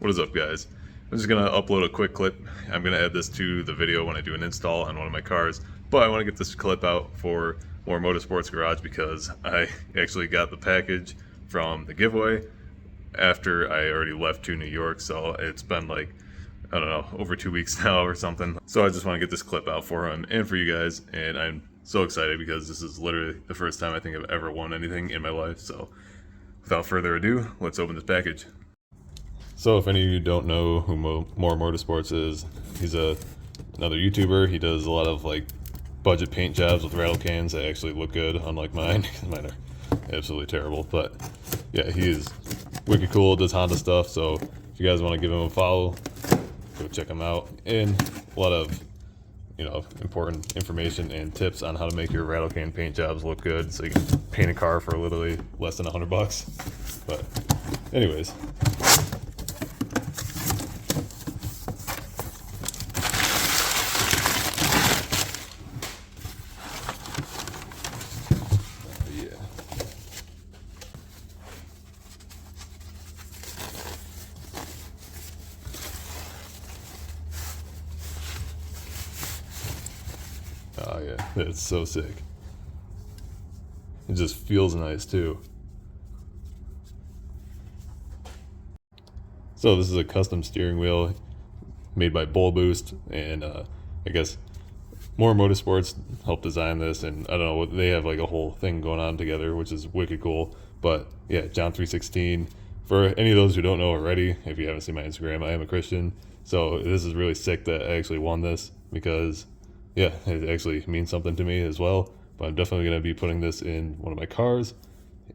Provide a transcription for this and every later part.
What is up, guys? I'm just gonna upload a quick clip. I'm gonna add this to the video when I do an install on one of my cars, but I want to get this clip out for Moore Motorsports Garage because I actually got the package from the giveaway after I already left to New York, so it's been like, I don't know, over 2 weeks now or something. So I just want to get this clip out for him and for you guys, and I'm so excited because this is literally the first time I think I've ever won anything in my life. So without further ado, let's open this package. So if any of you don't know who Moore Motorsports is, he's another YouTuber. He does a lot of like budget paint jobs with rattle cans that actually look good, unlike mine. Mine are absolutely terrible. But yeah, he is wicked cool, does Honda stuff. So if you guys want to give him a follow, go check him out. And a lot of, you know, important information and tips on how to make your rattle can paint jobs look good, so you can paint a car for literally less than $100. But anyways, oh yeah, that's so sick. It just feels nice too. So this is a custom steering wheel made by Bull Boost, and I guess Moore Motorsports helped design this, and I don't know, they have like a whole thing going on together, which is wicked cool. But yeah, John 3:16. For any of those who don't know already, if you haven't seen my Instagram, I am a Christian, so this is really sick that I actually won this, because yeah, it actually means something to me as well. But I'm definitely going to be putting this in one of my cars,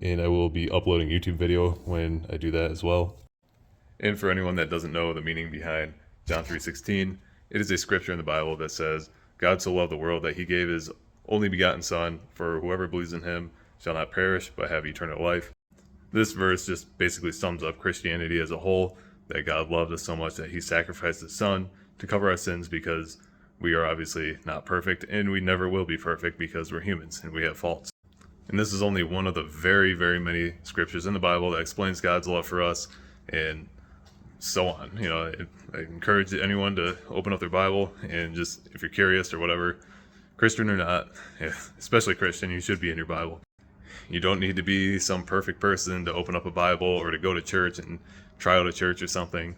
and I will be uploading a YouTube video when I do that as well. And for anyone that doesn't know the meaning behind John 3:16, it is a scripture in the Bible that says, God so loved the world that he gave his only begotten son, for whoever believes in him shall not perish but have eternal life. This verse just basically sums up Christianity as a whole, that God loved us so much that he sacrificed his son to cover our sins, because we are obviously not perfect, and we never will be perfect because we're humans and we have faults. And this is only one of the very, very many scriptures in the Bible that explains God's love for us, and so on. You know, I encourage anyone to open up their Bible, and just, if you're curious or whatever, Christian or not, yeah, especially Christian, you should be in your Bible. You don't need to be some perfect person to open up a Bible or to go to church and try out a church or something.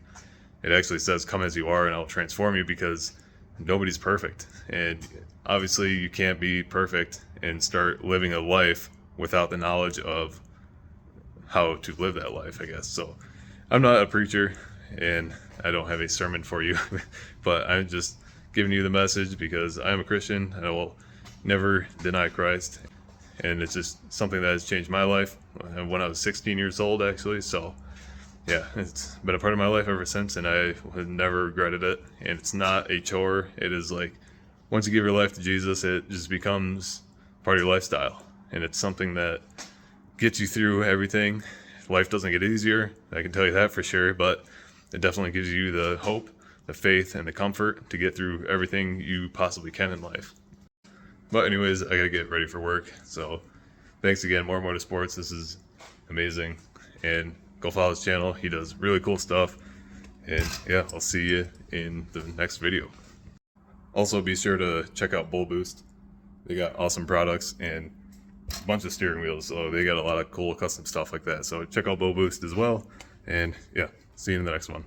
It actually says, come as you are and I'll transform you, because nobody's perfect. And obviously you can't be perfect and start living a life without the knowledge of how to live that life, I guess. So I'm not a preacher and I don't have a sermon for you, but I'm just giving you the message because I'm a Christian and I will never deny Christ. And it's just something that has changed my life when I was 16 years old, actually. So yeah, it's been a part of my life ever since, and I have never regretted it. And it's not a chore. It is like, once you give your life to Jesus, it just becomes part of your lifestyle. And it's something that gets you through everything. Life doesn't get easier, I can tell you that for sure, but it definitely gives you the hope, the faith, and the comfort to get through everything you possibly can in life. But anyways, I gotta get ready for work. So thanks again, Moore Motorsports. This is amazing. And go follow his channel. He does really cool stuff. And yeah, I'll see you in the next video. Also, be sure to check out Bull Boost. They got awesome products and a bunch of steering wheels. So they got a lot of cool custom stuff like that. So check out Bull Boost as well. And yeah, see you in the next one.